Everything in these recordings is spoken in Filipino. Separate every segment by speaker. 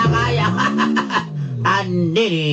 Speaker 1: Kaya. Andini.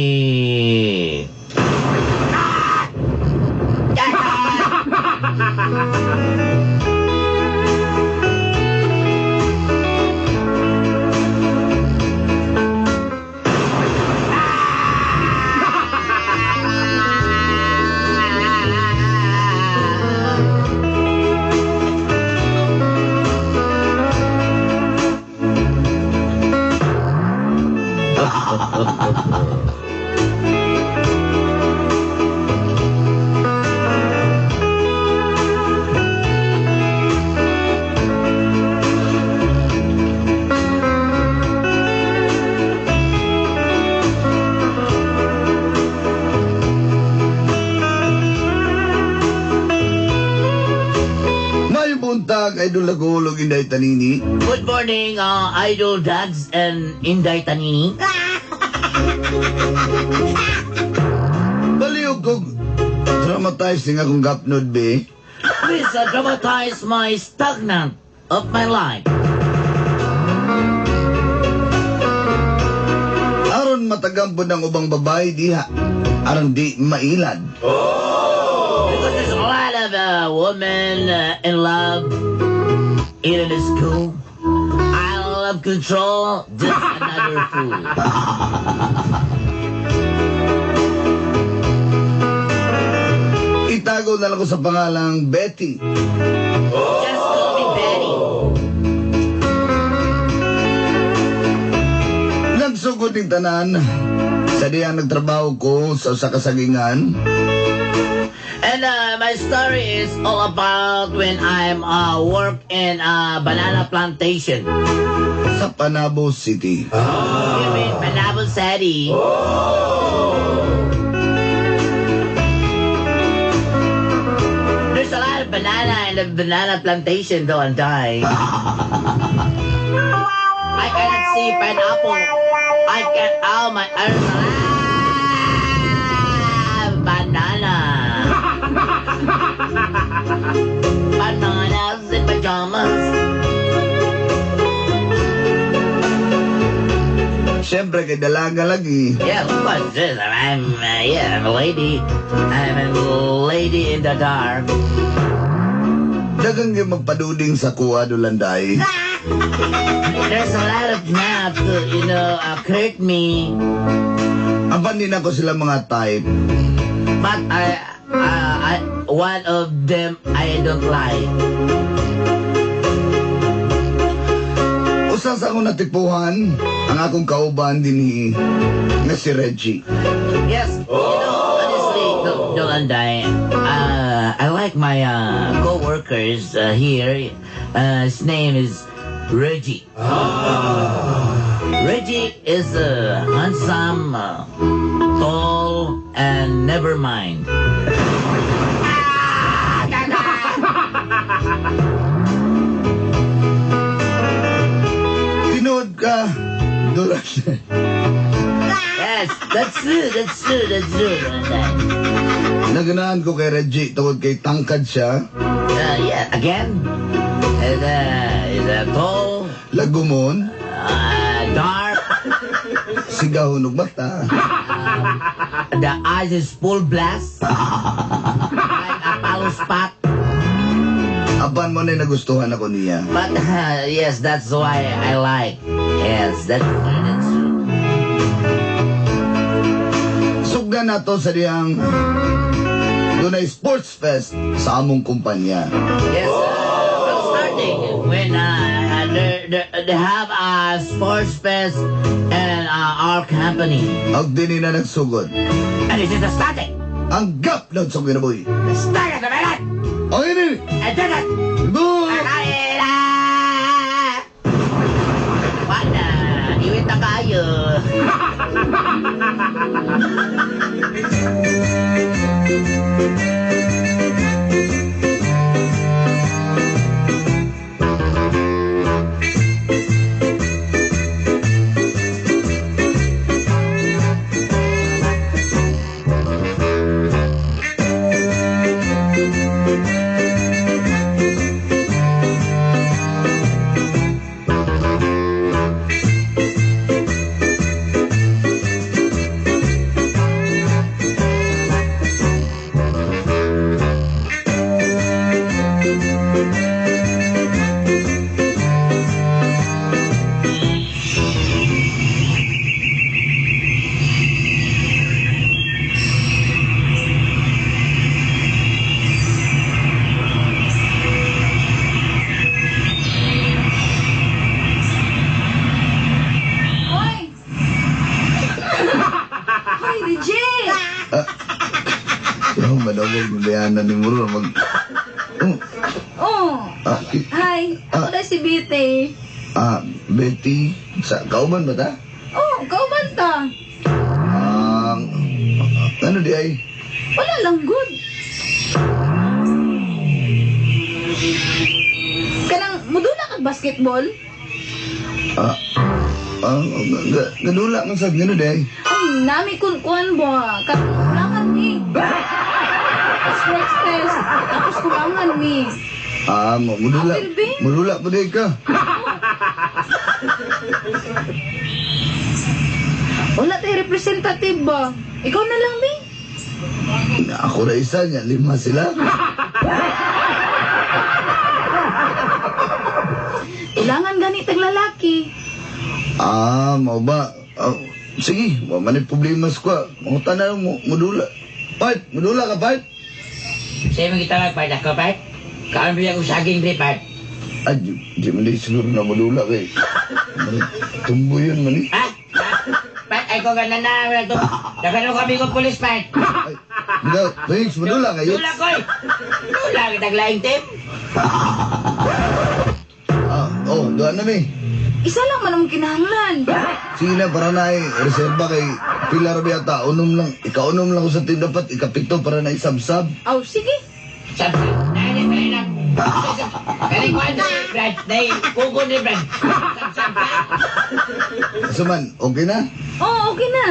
Speaker 2: Buntag, Idol Lagulog, Inday Tanini.
Speaker 1: Good morning, Idol Dads and Inday Tanini.
Speaker 2: Baliw ko, traumatizing akong gapnod, be.
Speaker 1: Please dramatize my stagnant of my life.
Speaker 2: Aron matagampo ng ubang babae, diha. Aron di mailad.
Speaker 1: Because there's a lot of women in love, even in school. I love control, just another fool.
Speaker 2: Itago na lang ko sa pangalang Betty.
Speaker 1: Just call me Betty.
Speaker 2: Nagsugod ng tanan sa diyang nagtrabaho ko sa kasagingan.
Speaker 1: And my story is all about when I'm work in a banana plantation.
Speaker 2: Sa Panabo City.
Speaker 1: You mean Panabo City? There's a lot of banana in the banana plantation, though, and I cannot see pineapple. I can. Oh my! Banana. Bananas in pajamas.
Speaker 2: Siyempre, kay dalaga lagi.
Speaker 1: Yeah, what's this? I'm a lady. I'm a lady in the dark.
Speaker 2: Dagang yung magpaduding sa kuwa dulanday.
Speaker 1: There's a lot of naps to, hurt me.
Speaker 2: Aban din ako sila mga type.
Speaker 1: But one of them I don't like.
Speaker 2: Usas ako natipuhan ang akong kauban din nga si Reggie.
Speaker 1: Yes, honestly, Yolanday, I like my co-workers here. His name is Reggie. Reggie is handsome, tall, and never mind.
Speaker 2: Tinood ka, Dulas.
Speaker 1: Yes, that's true.
Speaker 2: Naganaan ko kay Reggie tungkol kay tangkad siya.
Speaker 1: Yeah, again, is tall,
Speaker 2: Lagumon,
Speaker 1: dark.
Speaker 2: sigaw ng mata.
Speaker 1: The eyes is full blast, like a palo spot.
Speaker 2: Aban mo na nagustuhan ako niya.
Speaker 1: But yes, that's why I like. Yes, that's true.
Speaker 2: Sugdan nato sa diyang dunay sports fest sa among kumpanya.
Speaker 1: Yes, I'm starting when they have a sports fest in our company.
Speaker 2: Ang dini na nagsugod.
Speaker 1: And this is the starting.
Speaker 2: Ang gapnod sa kinaboy.
Speaker 1: The start of the minute.
Speaker 2: Ang ini!
Speaker 1: And then it.
Speaker 2: Boy!
Speaker 1: Wala, iwit na kayo.
Speaker 2: Diana ni Muro mag...
Speaker 3: Oh.
Speaker 2: Ah,
Speaker 3: Hi, ako na si Bite.
Speaker 2: Betty, sa kauban ba ta?
Speaker 3: Oh, kauban ta.
Speaker 2: Ano di ay?
Speaker 3: Wala lang good. Kanang mudula kag basketball?
Speaker 2: Ganula man sa gano di ay?
Speaker 3: Ay, nami kuan ba? Kulangan ni. Sports fest. Tapos kulangan ni.
Speaker 2: Mudula.
Speaker 3: Apil, be?
Speaker 2: Mudula po di ka.
Speaker 3: Wala tayo representative ba? Ikaw na lang, Bi.
Speaker 2: Ako na isa niya, 5 sila.
Speaker 3: Kailangan ganitang lalaki.
Speaker 2: Mau ba? Sige, manay problema ko. Mga tanong mo, mudula. Part, mudula ka, Part?
Speaker 1: Sa'yo mo kita mag-part ako, part? Kaan mo yung saging di, part?
Speaker 2: Ay, di man di siguro na mudula kay. Tumbo yun, mani.
Speaker 1: Ha? Part, ay ko ganda na. Wala to. Dagan mo kami ko pulis, part.
Speaker 2: Ay, hindi, thanks, mudula kayo.
Speaker 1: Dula ko eh. Dula kita laing team.
Speaker 2: Doon na mi.
Speaker 3: Isa lang man ang kinahanglan.
Speaker 2: Sige na, para na reserva kay Pilar Beata. Unom lang, ikaunom lang ko sa team dapat, ikapito para na isabsab.
Speaker 3: Aw, sige.
Speaker 1: Sabi, nani, pala na. Kani ko ano, Brad. Dahil, kuko ni Brad.
Speaker 2: Asuman, okay na?
Speaker 3: Oh, okay na.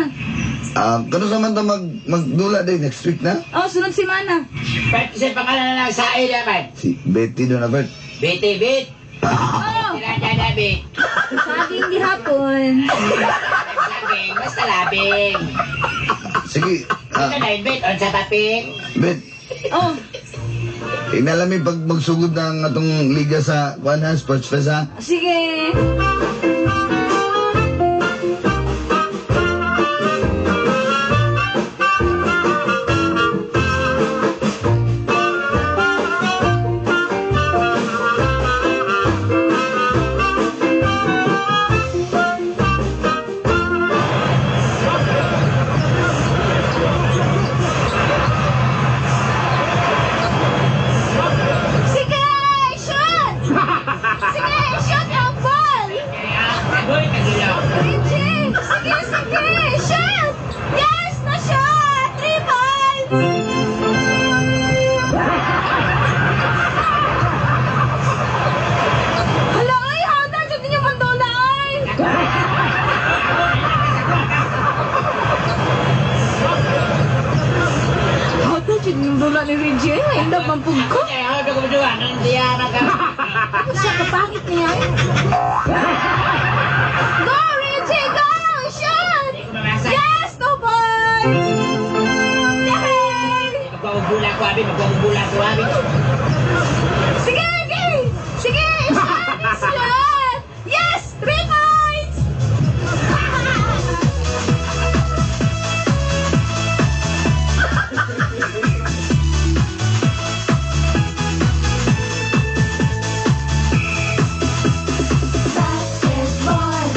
Speaker 2: Kano sa man ta magdula day next week na?
Speaker 3: Oh, sunod semana.
Speaker 1: Brad, kasi pangalan na lang sa ay naman.
Speaker 2: Si Betty doon na, Bert.
Speaker 1: Biti, bit.
Speaker 3: Oh,
Speaker 1: Tirada na, bit.
Speaker 3: saging gihapon.
Speaker 1: Saging, basta labing.
Speaker 2: Sige,
Speaker 1: Ito na yun, bit. On sa paping.
Speaker 2: Bet,
Speaker 3: Oh,
Speaker 2: inalami pag magsugod ng atong liga sa Kuan ha, Sports Fest ha.
Speaker 3: sige. Sige, shoot! Sige, shoot yung ball!
Speaker 1: Uy, kagilaw.
Speaker 3: Richie! Sige, sige! Shoot! Yes! Na-shot! 3 points! Hala, ay! Handa! Diyan din yung mandula, ay! Handa! Diyan yung mandula ni Richie, ay! Handa, mampug ko!
Speaker 1: Kaya ako nagkumadua. Nang diya ka.
Speaker 3: Siya, kapangit niya, ay! Go, Richie! Go! Shoot!
Speaker 1: Mamasa.
Speaker 3: Yes! 2 points! Yay!
Speaker 1: Magpapagula ko, abi. Magpapagula ko, abi.
Speaker 3: Sige, sige! Sige! Shot! Shot! Yes! 3 points!
Speaker 4: Basketball,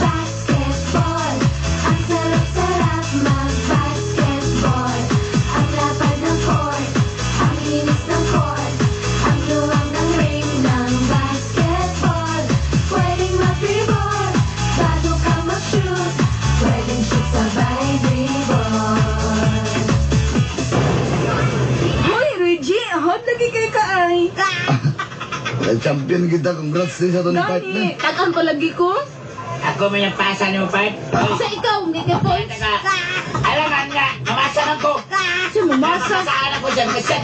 Speaker 4: basketball, ang sarap-sarap mag-basketball. Ang lapad ng court, ang linis ng court, ang luwang ng ring ng basketball. Pwedeng mag-dribble, bago ka mag-shoot, pwedeng shoot sabay dribble.
Speaker 3: Hoy, Reggie! Hot lagi kay ka ay!
Speaker 2: Champion kita, congrats din sa to ni Part na.
Speaker 3: Gani! Tagang ko lagi ko?
Speaker 1: Ako may nagpasa ni mo, part.
Speaker 3: Sa ikaw, hindi ka points!
Speaker 1: Alam nga, mamasa lang ko.
Speaker 3: Siya mamasa!
Speaker 1: Masasaan ako dyan kasi.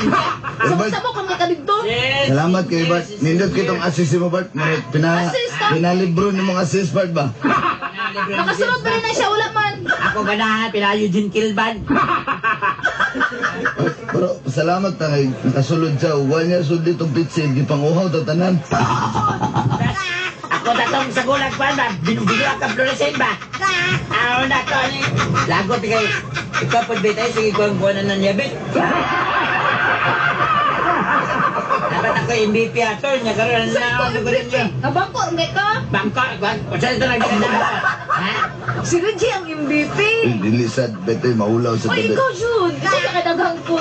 Speaker 3: Sa mo kung ka dito?
Speaker 1: Yes.
Speaker 2: Salamat kay Bart. Nindot kitong assist mo, Bart.
Speaker 3: Assist, ha?
Speaker 2: Pinalibro ni mga assist, Bart ba?
Speaker 3: Nakasunod pa rin na siya, wala man!
Speaker 1: Ako ganahan, pinayo din kilban.
Speaker 2: Pero salamat na kay nakasulod siya. Uwan niya sudli itong pitsin. Di pang uhaw, tatanan.
Speaker 1: Ako tatong sa gulag pa ba? Binubinuak ka fluorescent ba? Ako na to. Lagot kay. Ikaw po bitay, sige ko ang buwanan ng yabit. Dapat ako MVP ato. Niya karoon na ako nagulit niya.
Speaker 3: Nabangko, hindi ka?
Speaker 1: Bangko, kung saan ito nagdadala? Ha?
Speaker 3: Si Reggie ang MVP!
Speaker 2: Dilisad, betoy, mahulaw sa
Speaker 3: Oy,
Speaker 2: tabi.
Speaker 3: ikaw, Jude! Ikaw ka kadaghang ko!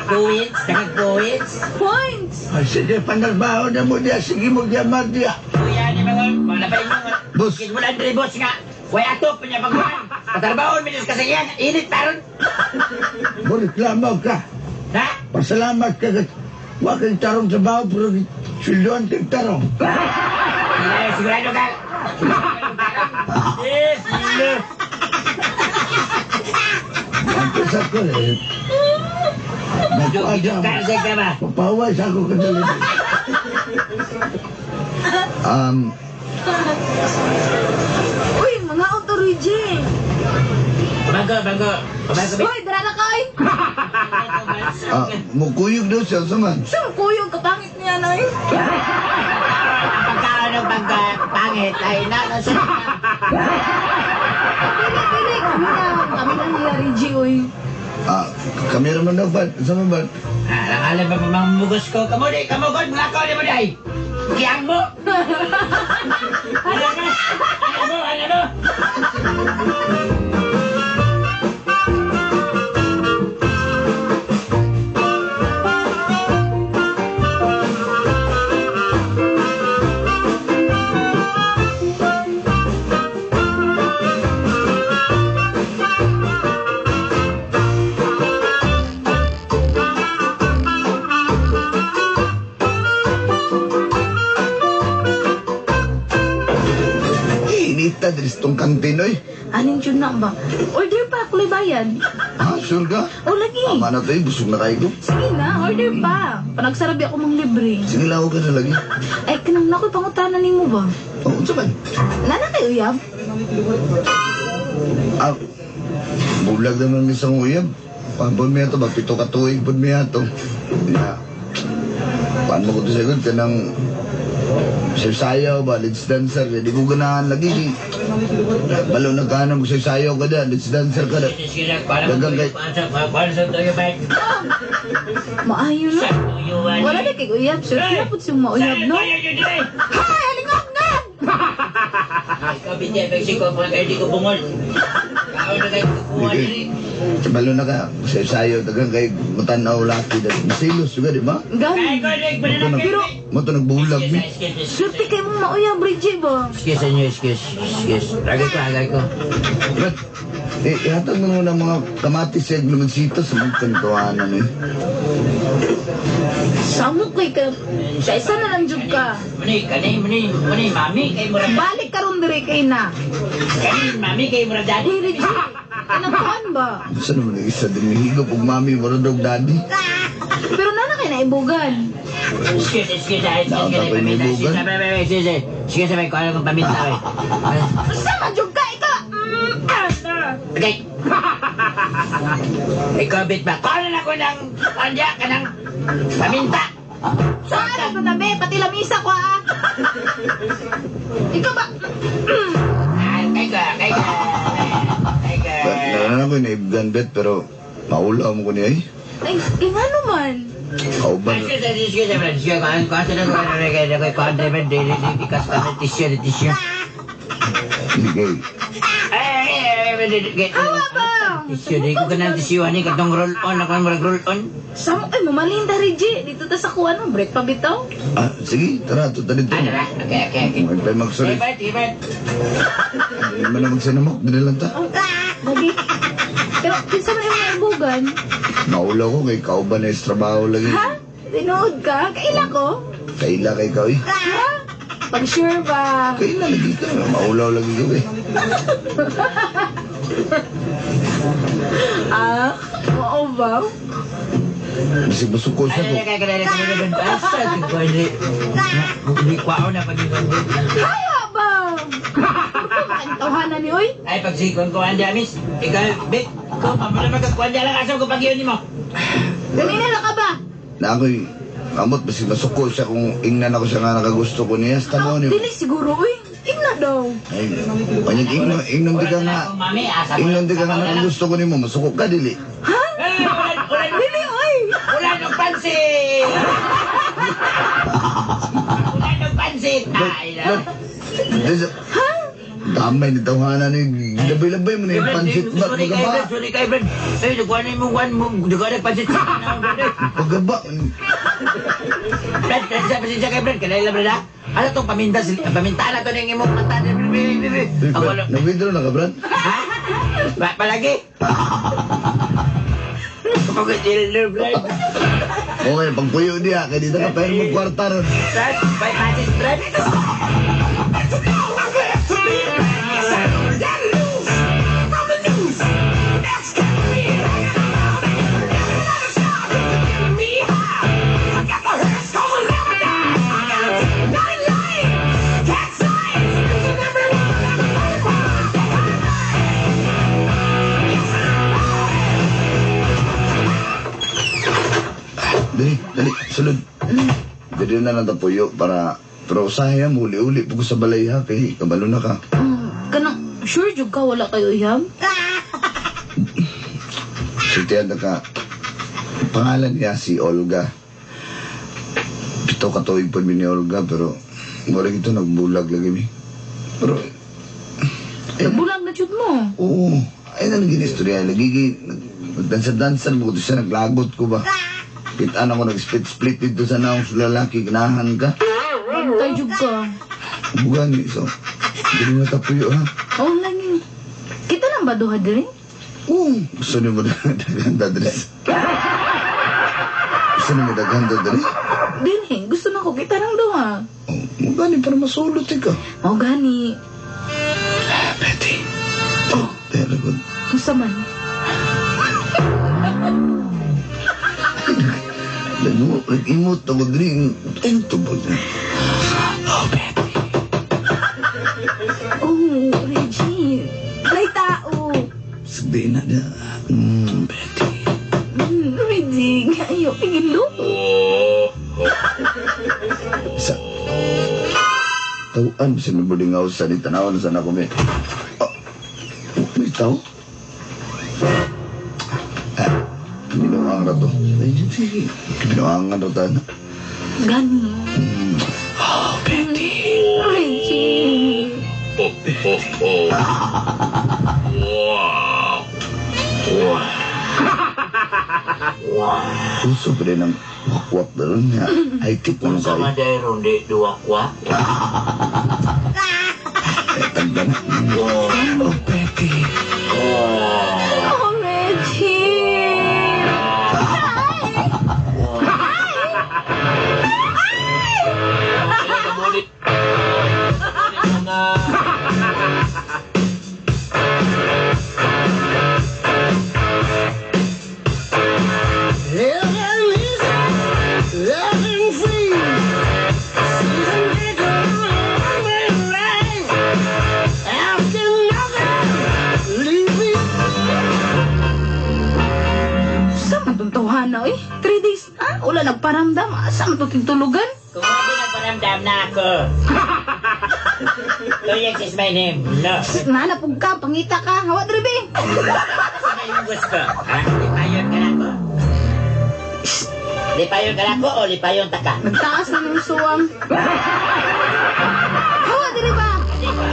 Speaker 1: Points.
Speaker 3: Points!
Speaker 2: Ay, sige, panarbaho na mo diya. Sige mo diya, Mardia.
Speaker 1: Kuya ni mga wala pa inyo.
Speaker 2: Boss.
Speaker 1: Kit mo lang diri boss nga. Wala ato punya pagkuhan. Patarbahon minis kasi yan. Init taron.
Speaker 2: Reklamo ka.
Speaker 1: Ha?
Speaker 2: Pasalamat ka. Huwag kang tarong sa baho, pero sildoan kang tarong.
Speaker 1: Sigurado ka. Yes, silo.
Speaker 2: Ang kasat ko eh. Nagpaadya.
Speaker 1: Kasi ka ba?
Speaker 2: Papawais ako kadali.
Speaker 3: Uy, mga auto-regi!
Speaker 1: Bangko.
Speaker 3: Uy, dara na ka, oy!
Speaker 2: Mukuyog daw siya sa man.
Speaker 3: Siyang kuyog, kapangit niya na, eh!
Speaker 1: Pagkaano ng pangit ay nasa.
Speaker 3: Pili, kami na niya, Regi, uy!
Speaker 2: Kamera man daw ba? Sa man ba?
Speaker 1: Alam ba mamugos ko? Kamuli, kamugod, mga ko, di mo dahi. Kiyang mo. Ano?
Speaker 2: Inita, diris tong kantinoy.
Speaker 3: Aning yun na ba? Order pa, kulay bayan.
Speaker 2: Sure ka?
Speaker 3: O, lagi!
Speaker 2: Tama na to eh, busog na kayo ko.
Speaker 3: Sige na, order pa. Panagsarabi ako mong libre.
Speaker 2: Sige lang ako ka na lagi.
Speaker 3: Ay, kanang nako'y pangutanan ni mo ba?
Speaker 2: Oo, sa man.
Speaker 3: Nana kayo, Yab?
Speaker 2: Bulag naman may isang uyab. Pampon mo yato ba? 7 ka tuig po mo yato. Paano mo ko ito sagot ka ng sayaw ba? Let's dancer. Di ko ganahan lagi. Balo nagkahanap ko sayaw ka da. Let's dancer ka da. Dagang kay...
Speaker 1: Paano sa tuyo ba?
Speaker 3: Maayo na.
Speaker 1: Tuyuan.
Speaker 3: Wala na kay Uyab, sir. Kinapot siyang mauyab, no? Hay, alingog na!
Speaker 1: Ikaw binti Mexico mga kayo di ko bungol. Kao na kayo kukuha diri.
Speaker 2: Sa balo na ka. Sayaw. Dagang kay matanaw laki da. Masilos juga di ba?
Speaker 1: Ay,
Speaker 3: Gani.
Speaker 1: ko na
Speaker 3: Pero,
Speaker 2: Mo to nagbulag ni.
Speaker 3: swerte kayo mong mauyab, Bridget ba?
Speaker 1: Excuse. Agay ko.
Speaker 2: But, ihatag mo muna mga kamatis sa glumensito sa mga kantuanan eh.
Speaker 3: Samok kay ka. Sa isa na lang jud ka.
Speaker 1: Muni, mami, kay murag.
Speaker 3: Balik ka ron dire kay na.
Speaker 1: Kani, mami, kay murag daddy.
Speaker 3: Uy, Reggie. Kanangkuan ba?
Speaker 2: Saan naman yung isa din higop ug mami maradog daddy?
Speaker 3: Pero nana kay naibugan.
Speaker 1: Excuse,
Speaker 2: Dapat ako inibugan.
Speaker 1: Sige, sabay ko alam kung paminta eh.
Speaker 3: Sama jud ka ika.
Speaker 1: Okay. Ikaw, bit ba? Kala na ko ng pandya ka ng paminta.
Speaker 3: Saan na be? Pati lamisa ko ah. Ikaw ba?
Speaker 1: Kay ka.
Speaker 2: Nanan ako inaibugan bet pero maulaw mo ko niya eh.
Speaker 3: Ay, nga naman.
Speaker 2: Kauban.
Speaker 1: Excuse, kung asa na ko kay country man, di kas ka ng tissue.
Speaker 2: Sige.
Speaker 3: Awa ba?
Speaker 1: Tissue, di ko ka ng tissue, ani, katong roll-on, ako yung roll-on.
Speaker 3: Samo ay mamalinda Reggie. Dito ta sa kuha no, break pa bitaw.
Speaker 2: Sige, tara, tuta dito.
Speaker 1: Ano ba? Okay.
Speaker 2: Huwag tayo magsulit.
Speaker 1: Ibat.
Speaker 2: Hindi mo na magsinamok, dili lang ta.
Speaker 3: Lagi. Pero kinsa man yung naibugan?
Speaker 2: Maulaw ko kay kauban na trabaho lagi.
Speaker 3: Ha? Tinood ka? Kaila ko?
Speaker 2: Kaila kay kau eh.
Speaker 3: Ha? Pag sure ba?
Speaker 2: Kaila lagi ka, maulaw lagi ko eh.
Speaker 3: Oo ba?
Speaker 2: Bisig masuko siya ko.
Speaker 1: Hindi ko ako na pag-ibig.
Speaker 3: Kaya ba? Kantawanan ni Oy?
Speaker 1: Ay, pag sikon ko anda, miss. Ikaw, Bit, ko, paano magkakuan dyan lang asam ko pag yun mo?
Speaker 3: Ganina na ka ba?
Speaker 2: Na ako'y, amot, bisig masuko siya kung ingnan ako siya nga nakagusto ko niya. Sa tamo ni...
Speaker 3: Dili siguro, Oy. Igna daw.
Speaker 2: Ay, panyag ingnon di ka nga. Ingnon di ka nga nakagusto ko ni mo. Masuko ka, dili.
Speaker 3: Ha? Dili, Oy.
Speaker 1: Wala nung pansit! Wala nung pansit! Ay,
Speaker 2: Ha? Amay ni tawanan ni labay-labay mo na yung pansit ba
Speaker 1: Sorry kay Brad,
Speaker 2: pagaba.
Speaker 1: sorry kay Brad. Eh, nagkuhanin mo, nagkuhanin pansit sa akin.
Speaker 2: Pagaba.
Speaker 1: Brad, pasensya kay Brad. Kanila, Brad, ha? Ano tong paminta na to ng imong mata. Ang wala.
Speaker 2: Nag-withdraw na ka, Brad?
Speaker 1: Ha? Palagi? Kapag-withdraw, Brad.
Speaker 2: Okay, pagpuyo niya, kaya dito ka pero mo kwarta ron.
Speaker 1: Brad, by magic, Brad.
Speaker 2: Dali, sulod. Dali na lang tapuyo para... Pero sayang, uli-uli po ko sa balay ha, kay kabalo na ka.
Speaker 3: Kanang, sure jud ka wala kayo iham?
Speaker 2: Sitiyan na ka. Pangalan niya si Olga. Pito katuig pa ni Olga, pero... Wala ito, nagbulag lagi mi. Pero...
Speaker 3: Bulag na jud mo.
Speaker 2: Oo. Ay na naging istorya. Nagdansa-dansan mo. Siya naglagot ko ba? Kitaan ako nag-split-split dito sa naong lalaki. Ganahan ka.
Speaker 3: Bantay jud ka.
Speaker 2: Bugan ni. So, hindi mo tapuyo ha.
Speaker 3: Oo lagi. Kita lang ba duha diri?
Speaker 2: Oo. Gusto niyo mo daghan dadres. Gusto niyo mo daghan dadres?
Speaker 3: Dili, gusto na ko kita lang duha.
Speaker 2: Oh, magani para masulot ka.
Speaker 3: O gani.
Speaker 2: Betty. Oh, very good.
Speaker 3: Gusto man.
Speaker 2: Nag-imot ako din. Ayun to ba? Oh, Betty.
Speaker 3: Oh, Reggie. May tao.
Speaker 2: Sabihin na niya. Betty.
Speaker 3: Reggie, ayo, pigilo.
Speaker 2: Isa. Tauan, sinubuding ako sa di tanaw na sana ko may. Oh, may tao? Binuang na to. Sige, binuangan na tayo.
Speaker 3: Gani.
Speaker 2: Oh, Betty.
Speaker 3: Reggie.
Speaker 2: Uso pa rin ang wakwak na rin niya. Ay, tip mo kayo.
Speaker 1: Sama dahil ronde, duwak-wak.
Speaker 2: Tanda na. Oh, Betty.
Speaker 3: Oh, Reggie. Sa matuntuhan na, 3 days na. Wala nagparamdam. Asa matutintulugan?
Speaker 1: Kung hindi nagparamdam na ako. Tuyek is my name. No.
Speaker 3: Nanapog ka, pangita ka. Hawa, Dribe.
Speaker 1: Ano yung gusto? Ha? Lipayon ka na ko? Lipayon ka na ko o lipayon taka?
Speaker 3: Nagtaas na ng suwang. Hawa, Dribe.
Speaker 1: Di ba?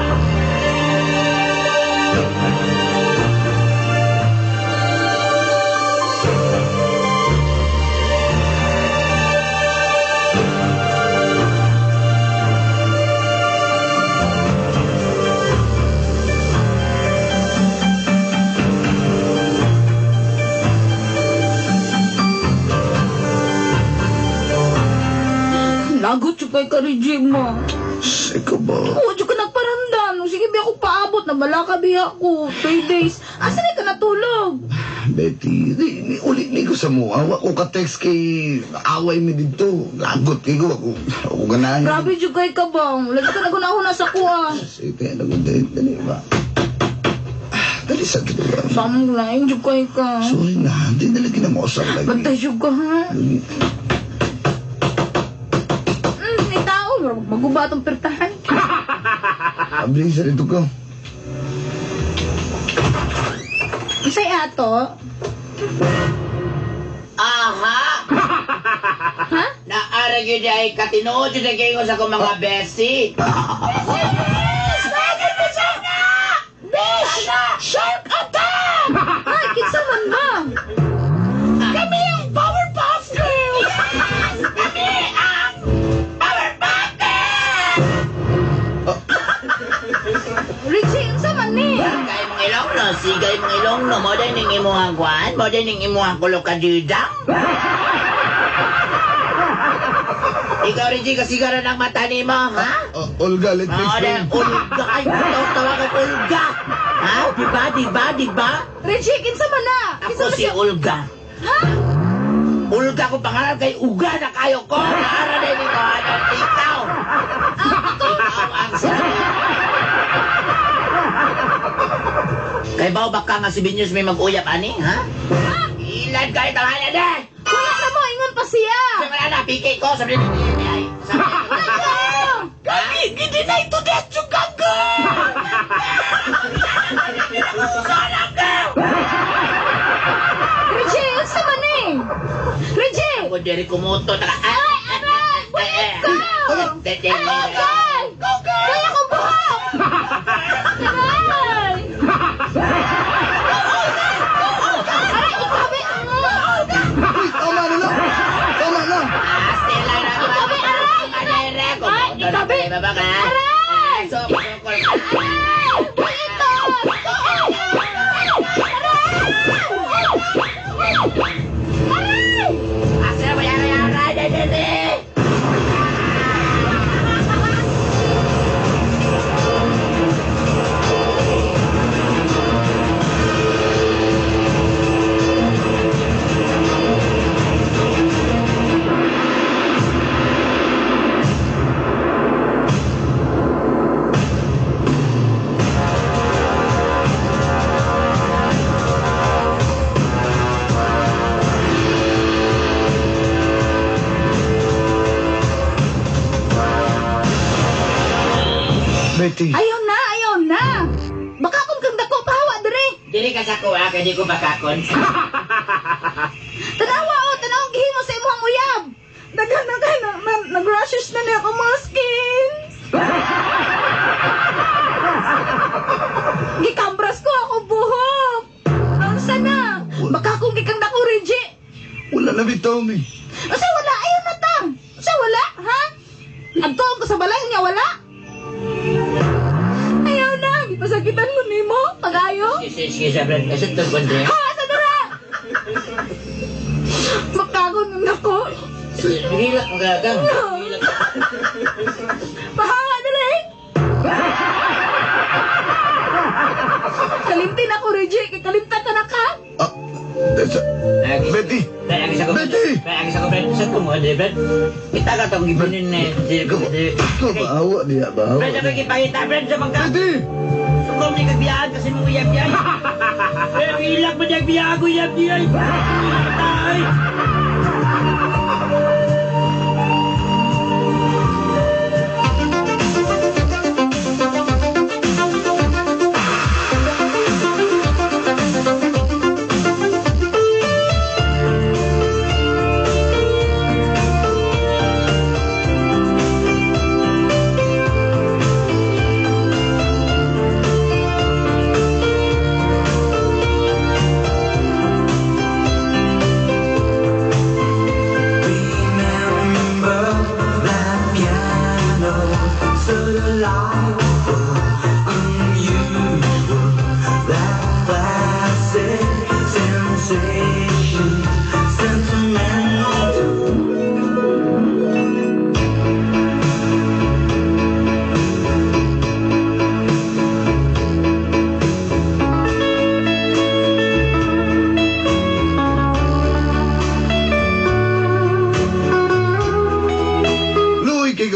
Speaker 3: Lagot yung kay ka-regime mo.
Speaker 2: Ikaw ba?
Speaker 3: Oo, dyan ka nagparamdam. Sige, bi ako paabot. Nabala ka, bi ako. 3 days. Asa na ka natulog?
Speaker 2: Betty, ulit ni ko sa mo. Awa ko ka-text kay away mi dito. Lagot kay ko. Ako ganahan.
Speaker 3: Grabe dyan kay ka bang. Lagi ka nagunahon na sa kuha.
Speaker 2: Sige, dali ba? Dali sa dito ba?
Speaker 3: Samang laing dyan kay ka.
Speaker 2: Sorry na, hindi na lagi na mausap lagi.
Speaker 3: Bantay dyan ka, ha? May tao. Maguba itong pertahan.
Speaker 2: Abling sa dito ko.
Speaker 3: Isay ato.
Speaker 1: Aha!
Speaker 3: Ha?
Speaker 1: Naarag yun ay katinood yun ay kayo sa kong mga besi.
Speaker 3: Yes! Bakit mo siya na?
Speaker 1: Yan mo din yung imuhang kulokadidang. Ikaw, Reggie, kasigara ng mata ni mo, ha?
Speaker 2: Olga, let me
Speaker 1: Oo,
Speaker 2: explain.
Speaker 1: Olga. Ay, tawagan Olga. Ha? Diba?
Speaker 3: Reggie, kinsa man na?
Speaker 1: Ako si Olga.
Speaker 3: Ha?
Speaker 1: Olga ko pangalan kay Uga na kayo ko. Naara na ni ko. Anong ikaw? Ikaw ang sabi. Kay Bao baka nga si Binyos may mag-uyap, ani, ha? Ilan kayo tawanan na?
Speaker 3: Wala na mo, ingon pa siya.
Speaker 1: Sabi na, napiki ko. Sabi na, kami, hindi na ito death yung gago! Sana ka!
Speaker 3: Reggie, unsa man eh? Reggie!
Speaker 1: Ako diri kumuto na
Speaker 3: Ay, aray! Bulit ka! Aray! Kaya kong buhok! Aray! Aray, ikabi!
Speaker 2: Uy, tama na lang! Tama na!
Speaker 3: Ikabi, aray! Ay, ikabi! Aray!
Speaker 1: Sokol!
Speaker 3: Aray! Ito! Aray!
Speaker 1: Asa ba yara? Dede!
Speaker 2: Betty,
Speaker 3: Ayaw na! Baka kung kang dako pahawa dire.
Speaker 1: Dili ka sa kuha, kaya di ko bakakon.
Speaker 3: Tanawa tanawang gihimo sa imong uyab. Daghan na kay nag-rashes na niya akong mga skins. Gikambras ko ako buhok. Unsa na? Baka kung gikang dako Reggie.
Speaker 2: wala na bitaw mi.
Speaker 3: Asa wala ayaw na ta. Asa wala, ha? Agtuon ko sa balay niya wala. Ayaw na, gipasakitan mo nimo pag-ayo.
Speaker 1: Sige, Brad. Kasi ito, Gondre.
Speaker 3: Ha, sa dara. Makagon na ako.
Speaker 1: Hilak mo gagang.
Speaker 3: Pahawa dali. Kalimtin ako, Reggie. Kay kalimtan na ka.
Speaker 2: Betty!
Speaker 1: Kaya ang isa ko, Brad.
Speaker 2: Betty!
Speaker 1: Kaya ang isa ko, Brad. Sa tungo, Brad. Kita ka itong gibunin na.
Speaker 2: Ikaw ba awa niya ba?
Speaker 1: Brad, ako ikipakita, Brad, sa mga...
Speaker 2: Betty!
Speaker 1: Sugom ni kagbiyahan kasi mo uyab-yay. Pero hilak mo niyang biyahan ko uyab-yay. Patay.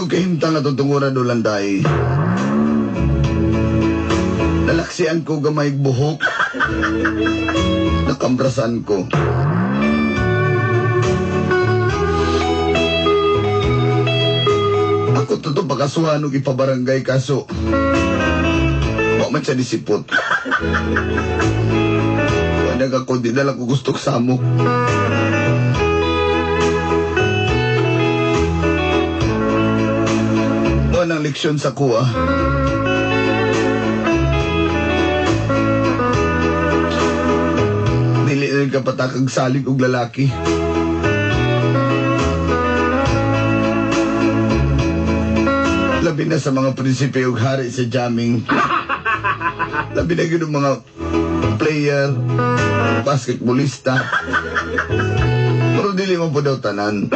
Speaker 2: Kahimtang at tutunguran ulan dahi. Nalaksian ko gamay buhok. Nakambrasan ko. Ako to pakasuhan og ipabarangay kaso. Wa man siya disipot. Wala ako, di dala ko gusto samok. Ng leksyon sa kuha. Dili rin kapatakag salig og lalaki. Labi na sa mga prinsipe og hari sa jamming. Labi na yun mga player, basketballista. Pero dili mo po daw tanan.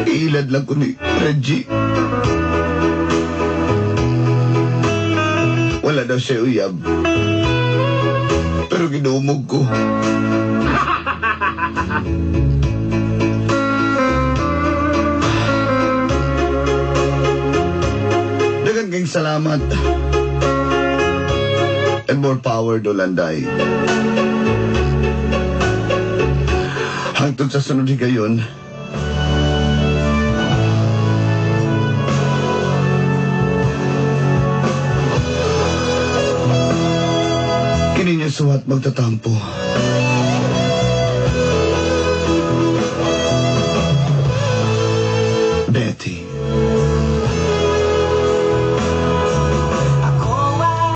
Speaker 2: Ilad lang ko ni Reggie. Wala daw siya uyab. Pero ginuumog ko. Dagan kang salamat. And more power, Dolanday. Hangtod sa sunod higayon, kini niya suwat magtatampo.